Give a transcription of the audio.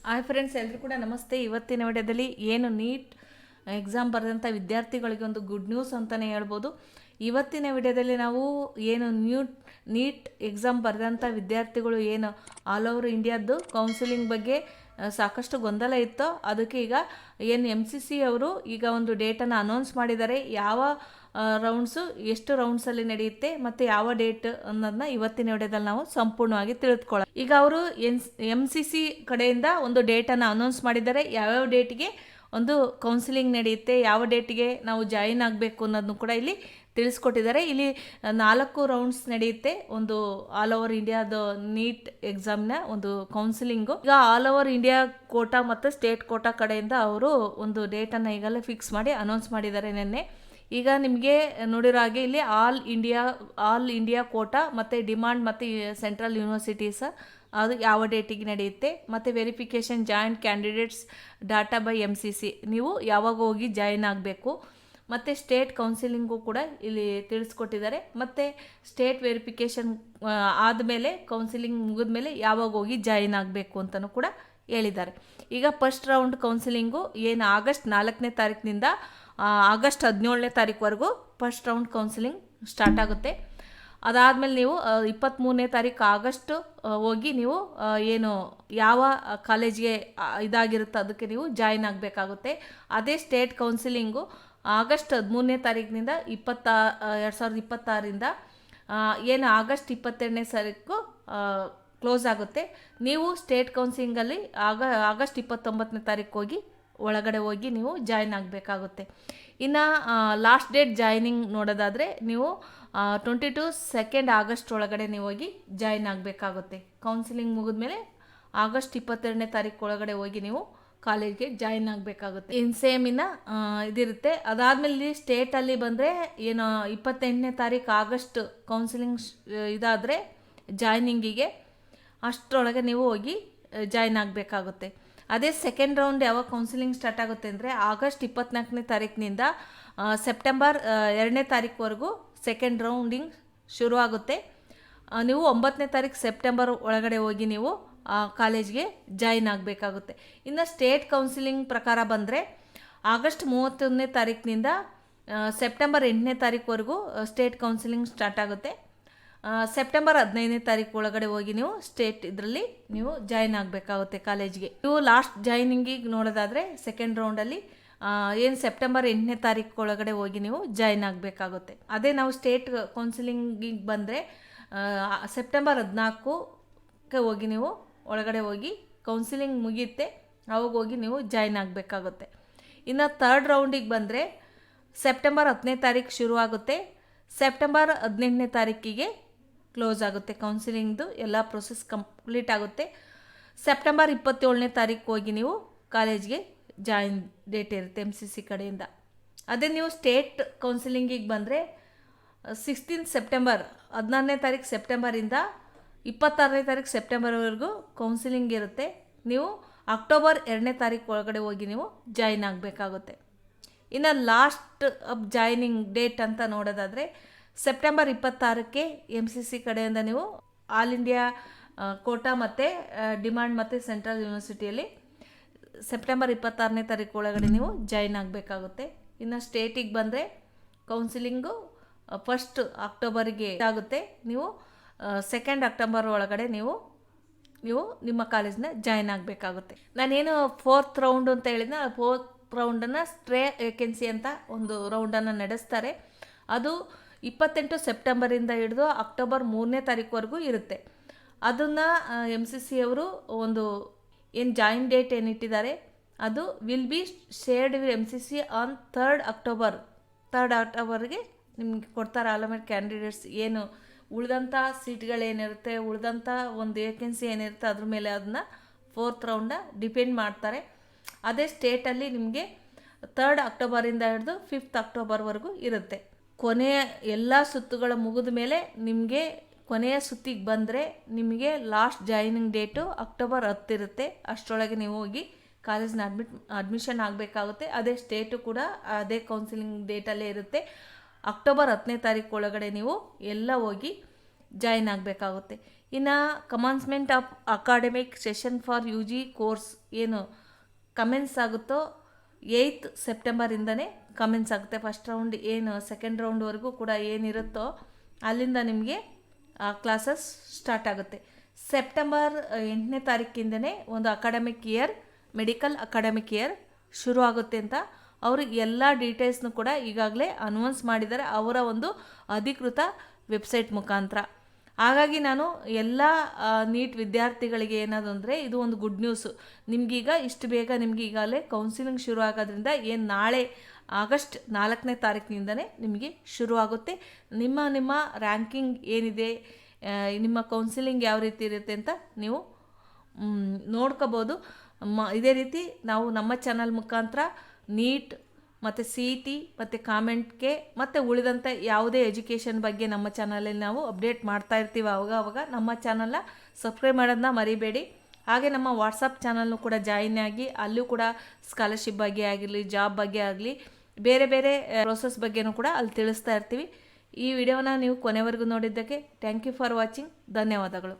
Hi friends, ಎಲ್ಲರೂ ಕೂಡ ನಮಸ್ತೆ. ಇವತ್ತಿನ ವಿಡಿಯೋದಲ್ಲಿ ಏನು ನೀಟ್ ಎಕ್ಸಾಮ್ ಬರೆದಂಥ ವಿದ್ಯಾರ್ಥಿಗಳಿಗೆ ಒಂದು ಗುಡ್ ನ್ಯೂಸ್ ಅಂತಲೇ ಹೇಳ್ಬೋದು. ಇವತ್ತಿನ ವಿಡಿಯೋದಲ್ಲಿ ನಾವು ಏನು ನೀಟ್ ಎಕ್ಸಾಮ್ ಬರೆದಂಥ ವಿದ್ಯಾರ್ಥಿಗಳು ಏನು ಆಲ್ ಓವರ್ ಇಂಡಿಯಾದ್ದು ಕೌನ್ಸಿಲಿಂಗ್ ಬಗ್ಗೆ ಸಾಕಷ್ಟು ಗೊಂದಲ ಇತ್ತು. ಅದಕ್ಕೆ ಈಗ ಏನು MCC ಅವರು ಈಗ ಒಂದು ಡೇಟನ್ನು ಅನೌನ್ಸ್ ಮಾಡಿದ್ದಾರೆ. ಯಾವ ರೌಂಡ್ಸು ಎಷ್ಟು ರೌಂಡ್ಸಲ್ಲಿ ನಡೆಯುತ್ತೆ ಮತ್ತು ಯಾವ ಡೇಟ್ ಅನ್ನೋದನ್ನ ಇವತ್ತಿನ ವಿಡಿಯೋದಲ್ಲಿ ನಾವು ಸಂಪೂರ್ಣವಾಗಿ ತಿಳಿದುಕೊಳ್ಳೋಣ. ಈಗ ಅವರು MCC ಕಡೆಯಿಂದ ಒಂದು ಡೇಟನ್ನು ಅನೌನ್ಸ್ ಮಾಡಿದ್ದಾರೆ. ಯಾವ್ಯಾವ ಡೇಟಿಗೆ ಒಂದು ಕೌನ್ಸಿಲಿಂಗ್ ನಡೆಯುತ್ತೆ, ಯಾವ ಡೇಟಿಗೆ ನಾವು ಜಾಯಿನ್ ಆಗಬೇಕು ಅನ್ನೋದನ್ನು ಕೂಡ ಇಲ್ಲಿ ತಿಳಿಸ್ಕೊಟ್ಟಿದ್ದಾರೆ. ಇಲ್ಲಿ 4 ರೌಂಡ್ಸ್ ನಡೆಯುತ್ತೆ ಒಂದು ಆಲ್ ಓವರ್ ಇಂಡಿಯಾದ ನೀಟ್ ಎಕ್ಸಾಮ್ನ ಒಂದು ಕೌನ್ಸಿಲಿಂಗು. ಈಗ ಆಲ್ ಓವರ್ ಇಂಡಿಯಾ ಕೋಟಾ ಮತ್ತು ಸ್ಟೇಟ್ ಕೋಟಾ ಕಡೆಯಿಂದ ಅವರು ಒಂದು ಡೇಟನ್ನು ಈಗಲೇ ಫಿಕ್ಸ್ ಮಾಡಿ ಅನೌನ್ಸ್ ಮಾಡಿದ್ದಾರೆ ನಿನ್ನೆ. ಈಗ ನಿಮಗೆ ನೋಡಿರೋ ಹಾಗೆ ಇಲ್ಲಿ ಆಲ್ ಇಂಡಿಯಾ ಕೋಟಾ ಮತ್ತು ಡಿಮಾಂಡ್ ಮತ್ತು ಸೆಂಟ್ರಲ್ ಯೂನಿವರ್ಸಿಟೀಸ್ ಅದು ಯಾವ ಡೇಟಿಗೆ ನಡೆಯುತ್ತೆ, ಮತ್ತು verification joint candidates data by MCC ನೀವು ಯಾವಾಗ ಹೋಗಿ ಜಾಯಿನ್ ಆಗಬೇಕು, ಮತ್ತು ಸ್ಟೇಟ್ ಕೌನ್ಸಿಲಿಂಗು ಕೂಡ ಇಲ್ಲಿ ತಿಳಿಸ್ಕೊಟ್ಟಿದ್ದಾರೆ. ಮತ್ತು ಸ್ಟೇಟ್ ವೆರಿಫಿಕೇಷನ್ ಆದಮೇಲೆ ಕೌನ್ಸಿಲಿಂಗ್ ಮುಗಿದ್ಮೇಲೆ ಯಾವಾಗ ಹೋಗಿ ಜಾಯಿನ್ ಆಗಬೇಕು ಅಂತಲೂ ಕೂಡ ಹೇಳಿದ್ದಾರೆ. ಈಗ ಫಸ್ಟ್ ರೌಂಡ್ ಕೌನ್ಸಿಲಿಂಗು ಏನು ಆಗಸ್ಟ್ 4ನೇ ತಾರೀಕಿನಿಂದ ಆಗಸ್ಟ್ 17ನೇ ತಾರೀಕುವರೆಗೂ ಫಸ್ಟ್ ರೌಂಡ್ ಕೌನ್ಸಿಲಿಂಗ್ ಸ್ಟಾರ್ಟ್ ಆಗುತ್ತೆ. ಅದಾದಮೇಲೆ ನೀವು 23ನೇ ತಾರೀಕು ಆಗಸ್ಟ್ ಹೋಗಿ ನೀವು ಏನು ಯಾವ ಕಾಲೇಜಿಗೆ ಇದಾಗಿರುತ್ತೋ ಅದಕ್ಕೆ ನೀವು ಜಾಯಿನ್ ಆಗಬೇಕಾಗುತ್ತೆ. ಅದೇ ಸ್ಟೇಟ್ ಕೌನ್ಸಿಲಿಂಗು ಆಗಸ್ಟ್ 13ನೇ ತಾರೀಕಿನಿಂದ 2026ರಿಂದ ಏನು ಆಗಸ್ಟ್ 22ನೇ ತಾರೀಕು ಕ್ಲೋಸ್ ಆಗುತ್ತೆ. ನೀವು ಸ್ಟೇಟ್ ಕೌನ್ಸಿಲಿಂಗಲ್ಲಿ ಆಗಸ್ಟ್ 29ನೇ ತಾರೀಕು ಒಳಗಡೆ ಹೋಗಿ ನೀವು ಜಾಯಿನ್ ಆಗಬೇಕಾಗುತ್ತೆ. ಇನ್ನು ಲಾಸ್ಟ್ ಡೇಟ್ ಜಾಯ್ನಿಂಗ್ ನೋಡೋದಾದರೆ ನೀವು 22 ಆಗಸ್ಟ್ ಒಳಗಡೆ ನೀವು ಹೋಗಿ ಜಾಯಿನ್ ಆಗಬೇಕಾಗುತ್ತೆ. ಕೌನ್ಸಿಲಿಂಗ್ ಮುಗಿದ್ಮೇಲೆ ಆಗಸ್ಟ್ 22ನೇ ತಾರೀಕು ಒಳಗಡೆ ಹೋಗಿ ನೀವು ಕಾಲೇಜ್ಗೆ ಜಾಯಿನ್ ಆಗಬೇಕಾಗುತ್ತೆ. ಸೇಮ್ ಇನ್ನು ಇದಿರುತ್ತೆ. ಅದಾದಮೇಲೆ ಸ್ಟೇಟಲ್ಲಿ ಬಂದರೆ ಏನು 28ನೇ ತಾರೀಕು ಆಗಸ್ಟ್ ಕೌನ್ಸಿಲಿಂಗ್ ಇದಾದರೆ ಜಾಯ್ನಿಂಗಿಗೆ ಅಷ್ಟರೊಳಗೆ ನೀವು ಹೋಗಿ ಜಾಯಿನ್ ಆಗಬೇಕಾಗುತ್ತೆ. ಅದೇ ಸೆಕೆಂಡ್ ರೌಂಡ್ ಯಾವಾಗ ಕೌನ್ಸಿಲಿಂಗ್ ಸ್ಟಾರ್ಟ್ ಆಗುತ್ತೆ ಅಂದರೆ ಆಗಸ್ಟ್ 24ನೇ ತಾರೀಕಿನಿಂದ ಸೆಪ್ಟೆಂಬರ್ 2ನೇ ತಾರೀಕುವರೆಗೂ ಸೆಕೆಂಡ್ ರೌಂಡಿಂಗ್ ಶುರು ಆಗುತ್ತೆ. ನೀವು 9ನೇ ತಾರೀಕು ಸೆಪ್ಟೆಂಬರ್ ಒಳಗಡೆ ಹೋಗಿ ನೀವು ಕಾಲೇಜ್ಗೆ ಜಾಯಿನ್ ಆಗಬೇಕಾಗುತ್ತೆ. ಇನ್ನು ಸ್ಟೇಟ್ ಕೌನ್ಸಿಲಿಂಗ್ ಪ್ರಕಾರ ಬಂದರೆ ಆಗಸ್ಟ್ 31ನೇ ತಾರೀಕಿನಿಂದ ಸೆಪ್ಟೆಂಬರ್ 8ನೇ ತಾರೀಕುವರೆಗೂ ಸ್ಟೇಟ್ ಕೌನ್ಸಿಲಿಂಗ್ ಸ್ಟಾರ್ಟ್ ಆಗುತ್ತೆ. ಸೆಪ್ಟೆಂಬರ್ 15ನೇ ತಾರೀಕು ಒಳಗಡೆ ಹೋಗಿ ನೀವು ಸ್ಟೇಟ್ ಇದರಲ್ಲಿ ನೀವು ಜಾಯಿನ್ ಆಗಬೇಕಾಗುತ್ತೆ ಕಾಲೇಜ್ಗೆ. ನೀವು ಲಾಸ್ಟ್ ಜಾಯ್ನಿಂಗಿಗೆ ನೋಡೋದಾದರೆ ಸೆಕೆಂಡ್ ರೌಂಡಲ್ಲಿ ಏನು ಸೆಪ್ಟೆಂಬರ್ 8ನೇ ತಾರೀಕು ಒಳಗಡೆ ಹೋಗಿ ನೀವು ಜಾಯಿನ್ ಆಗಬೇಕಾಗುತ್ತೆ. ಅದೇ ನಾವು ಸ್ಟೇಟ್ ಕೌನ್ಸಿಲಿಂಗಿಗೆ ಬಂದರೆ ಸೆಪ್ಟೆಂಬರ್ 14ಕ್ಕೆ ಹೋಗಿ ನೀವು ಒಳಗಡೆ ಹೋಗಿ ಕೌನ್ಸಿಲಿಂಗ್ ಮುಗಿಯುತ್ತೆ, ಅವಾಗ ಹೋಗಿ ನೀವು ಜಾಯಿನ್ ಆಗಬೇಕಾಗುತ್ತೆ. ಇನ್ನು ಥರ್ಡ್ ರೌಂಡಿಗೆ ಬಂದರೆ ಸೆಪ್ಟೆಂಬರ್ 10ನೇ ತಾರೀಕು ಶುರು ಆಗುತ್ತೆ, ಸೆಪ್ಟೆಂಬರ್ 18ನೇ ತಾರೀಕಿಗೆ ಕ್ಲೋಸ್ ಆಗುತ್ತೆ. ಕೌನ್ಸಿಲಿಂಗ್ದು ಎಲ್ಲ ಪ್ರೊಸೆಸ್ ಕಂಪ್ಲೀಟ್ ಆಗುತ್ತೆ. ಸೆಪ್ಟೆಂಬರ್ 27ನೇ ತಾರೀಕು ಹೋಗಿ ನೀವು ಕಾಲೇಜ್ಗೆ ಜಾಯಿನ್ ಡೇಟ್ ಇರುತ್ತೆ MCC ಕಡೆಯಿಂದ. ಅದೇ ನೀವು ಸ್ಟೇಟ್ ಕೌನ್ಸಿಲಿಂಗಿಗೆ ಬಂದರೆ 16 ಸೆಪ್ಟೆಂಬರ್ 16ನೇ ತಾರೀಕು ಸೆಪ್ಟೆಂಬರಿಂದ 26ನೇ ತಾರೀಕು ಸೆಪ್ಟೆಂಬರ್ವರೆಗೂ ಕೌನ್ಸಿಲಿಂಗ್ ಇರುತ್ತೆ. ನೀವು ಅಕ್ಟೋಬರ್ 2ನೇ ತಾರೀಕು ಒಳಗಡೆ ಹೋಗಿ ನೀವು ಜಾಯಿನ್ ಆಗಬೇಕಾಗುತ್ತೆ. ಇನ್ನು ಲಾಸ್ಟ್ ಅಪ್ ಜಾಯ್ನಿಂಗ್ ಡೇಟ್ ಅಂತ ನೋಡೋದಾದರೆ ಸೆಪ್ಟೆಂಬರ್ 26ಕ್ಕೆ MCC ಕಡೆಯಿಂದ ನೀವು ಆಲ್ ಇಂಡಿಯಾ ಕೋಟಾ ಮತ್ತು ಡಿಮಾಂಡ್ ಮತ್ತು ಸೆಂಟ್ರಲ್ ಯೂನಿವರ್ಸಿಟಿಯಲ್ಲಿ ಸೆಪ್ಟೆಂಬರ್ 26ನೇ ತಾರೀಕು ಒಳಗಡೆ ನೀವು ಜಾಯಿನ್ ಆಗಬೇಕಾಗುತ್ತೆ. ಇನ್ನು ಸ್ಟೇಟಿಗೆ ಬಂದರೆ ಕೌನ್ಸಿಲಿಂಗು ಫಸ್ಟ್ ಅಕ್ಟೋಬರಿಗೆ ಆಗುತ್ತೆ. ನೀವು 2 ಅಕ್ಟೋಬರ್ ಒಳಗಡೆ ನೀವು ನಿಮ್ಮ ಕಾಲೇಜ್ನ ಜಾಯಿನ್ ಆಗಬೇಕಾಗುತ್ತೆ. ನಾನೇನು 4th ರೌಂಡ್ ಅಂತ ಹೇಳಿದ್ನ, 4th ರೌಂಡನ್ನು ಸ್ಟ್ರೇ ವೇಕೆನ್ಸಿ ಅಂತ ಒಂದು ರೌಂಡನ್ನು ನಡೆಸ್ತಾರೆ. ಅದು 28 ಸೆಪ್ಟೆಂಬರಿಂದ ಹಿಡಿದು ಅಕ್ಟೋಬರ್ 3ನೇ ತಾರೀಕುವರೆಗೂ ಇರುತ್ತೆ. ಅದನ್ನು MCC ಅವರು ಒಂದು ಏನು ಜಾಯಿನ್ ಡೇಟ್ ಏನಿಟ್ಟಿದ್ದಾರೆ ಅದು will be shared with MCC on 3rd ಅಕ್ಟೋಬರ್ಗೆ ನಿಮಗೆ ಕೊಡ್ತಾರೆ. ಆಲ್ಮೋಸ್ಟ್ ಕ್ಯಾಂಡಿಡೇಟ್ಸ್ ಏನು ಉಳಿದಂಥ ಸೀಟ್ಗಳೇನಿರುತ್ತೆ, ಉಳಿದಂಥ ಒಂದು ವೇಕೆನ್ಸಿ ಏನಿರುತ್ತೆ ಅದ್ರ ಮೇಲೆ ಅದನ್ನ 4th ರೌಂಡ ಡಿಪೆಂಡ್ ಮಾಡ್ತಾರೆ. ಅದೇ ಸ್ಟೇಟಲ್ಲಿ ನಿಮಗೆ 3rd ಅಕ್ಟೋಬರಿಂದ ಹಿಡಿದು 5th ಅಕ್ಟೋಬರ್ವರೆಗೂ ಇರುತ್ತೆ. ಕೊನೆಯ ಎಲ್ಲ ಸುತ್ತುಗಳ ಮುಗಿದ ಮೇಲೆ ನಿಮಗೆ ಕೊನೆಯ ಸುತ್ತಿಗೆ ಬಂದರೆ ನಿಮಗೆ ಲಾಸ್ಟ್ ಜಾಯ್ನಿಂಗ್ ಡೇಟು ಅಕ್ಟೋಬರ್ 10 ಇರುತ್ತೆ. ಅಷ್ಟರೊಳಗೆ ನೀವು ಹೋಗಿ ಕಾಲೇಜ್ನ ಅಡ್ಮಿಷನ್ ಆಗಬೇಕಾಗುತ್ತೆ. ಅದೇ ಸ್ಟೇಟು ಕೂಡ ಅದೇ ಕೌನ್ಸಿಲಿಂಗ್ ಡೇಟಲ್ಲೇ ಇರುತ್ತೆ. ಅಕ್ಟೋಬರ್ 10ನೇ ತಾರೀಕು ಒಳಗಡೆ ನೀವು ಎಲ್ಲ ಹೋಗಿ ಜಾಯಿನ್ ಆಗಬೇಕಾಗುತ್ತೆ. ಇನ್ನು commencement of academic session for U G course ಏನು ಕಮೆನ್ಸ್ ಆಗುತ್ತೋ 8th ಸೆಪ್ಟೆಂಬರಿಂದನೇ ಕಮೆನ್ಸ್ ಆಗುತ್ತೆ. ಫಸ್ಟ್ ರೌಂಡ್ ಏನು ಸೆಕೆಂಡ್ ರೌಂಡ್ವರೆಗೂ ಕೂಡ ಏನಿರುತ್ತೋ ಅಲ್ಲಿಂದ ನಿಮಗೆ ಕ್ಲಾಸಸ್ ಸ್ಟಾರ್ಟ್ ಆಗುತ್ತೆ. ಸೆಪ್ಟೆಂಬರ್ 8ನೇ ತಾರೀಕಿಂದನೇ ಒಂದು academic year, medical academic year ಶುರು ಆಗುತ್ತೆ ಅಂತ ಅವರು ಎಲ್ಲ ಡೀಟೇಲ್ಸ್ನು ಕೂಡ ಈಗಾಗಲೇ ಅನೌನ್ಸ್ ಮಾಡಿದ್ದಾರೆ ಅವರ ಒಂದು ಅಧಿಕೃತ ವೆಬ್ಸೈಟ್ ಮುಖಾಂತರ. ಹಾಗಾಗಿ ನಾನು ಎಲ್ಲ ನೀಟ್ ವಿದ್ಯಾರ್ಥಿಗಳಿಗೆ ಏನಾದ್ರು ಅಂದರೆ ಇದು ಒಂದು ಗುಡ್ ನ್ಯೂಸು. ನಿಮಗೀಗ ಇಷ್ಟು ಬೇಗ ನಿಮಗೆ ಈಗಾಗಲೇ ಕೌನ್ಸಿಲಿಂಗ್ ಶುರು ಆಗೋದ್ರಿಂದ ಏನು ನಾಳೆ ಆಗಸ್ಟ್ 4ನೇ ತಾರೀಕಿನಿಂದನೇ ನಿಮಗೆ ಶುರು ಆಗುತ್ತೆ. ನಿಮ್ಮ ರ್ಯಾಂಕಿಂಗ್ ಏನಿದೆ, ನಿಮ್ಮ ಕೌನ್ಸಿಲಿಂಗ್ ಯಾವ ರೀತಿ ಇರುತ್ತೆ ಅಂತ ನೀವು ನೋಡ್ಕೋಬೋದು. ಇದೇ ರೀತಿ ನಾವು ನಮ್ಮ ಚಾನಲ್ ಮುಖಾಂತರ ನೀಟ್ ಮತ್ತು CET ಮತ್ತು ಕಾಮೆಂಟ್ಗೆ ಮತ್ತು ಉಳಿದಂಥ ಯಾವುದೇ ಎಜುಕೇಷನ್ ಬಗ್ಗೆ ನಮ್ಮ ಚಾನಲಲ್ಲಿ ನಾವು ಅಪ್ಡೇಟ್ ಮಾಡ್ತಾ ಇರ್ತೀವಿ. ಅವಾಗ ನಮ್ಮ ಚಾನಲ್ನ ಸಬ್ಸ್ಕ್ರೈಬ್ ಮಾಡೋದನ್ನ ಮರಿಬೇಡಿ. ಹಾಗೆ ನಮ್ಮ ವಾಟ್ಸಪ್ ಚಾನಲ್ನು ಕೂಡ ಜಾಯಿನ್ ಆಗಿ ಅಲ್ಲೂ ಕೂಡ ಸ್ಕಾಲರ್ಶಿಪ್ ಬಗ್ಗೆ ಆಗಿರಲಿ, ಜಾಬ್ ಬಗ್ಗೆ ಆಗಲಿ, ಬೇರೆ ಬೇರೆ ಪ್ರೋಸೆಸ್ ಬಗ್ಗೆನೂ ಕೂಡ ಅಲ್ಲಿ ತಿಳಿಸ್ತಾ ಇರ್ತೀವಿ. ಈ ವಿಡಿಯೋನ ನೀವು ಕೊನೆವರೆಗೂ ನೋಡಿದ್ದಕ್ಕೆ ಥ್ಯಾಂಕ್ ಯು ಫಾರ್ ವಾಚಿಂಗ್. ಧನ್ಯವಾದಗಳು.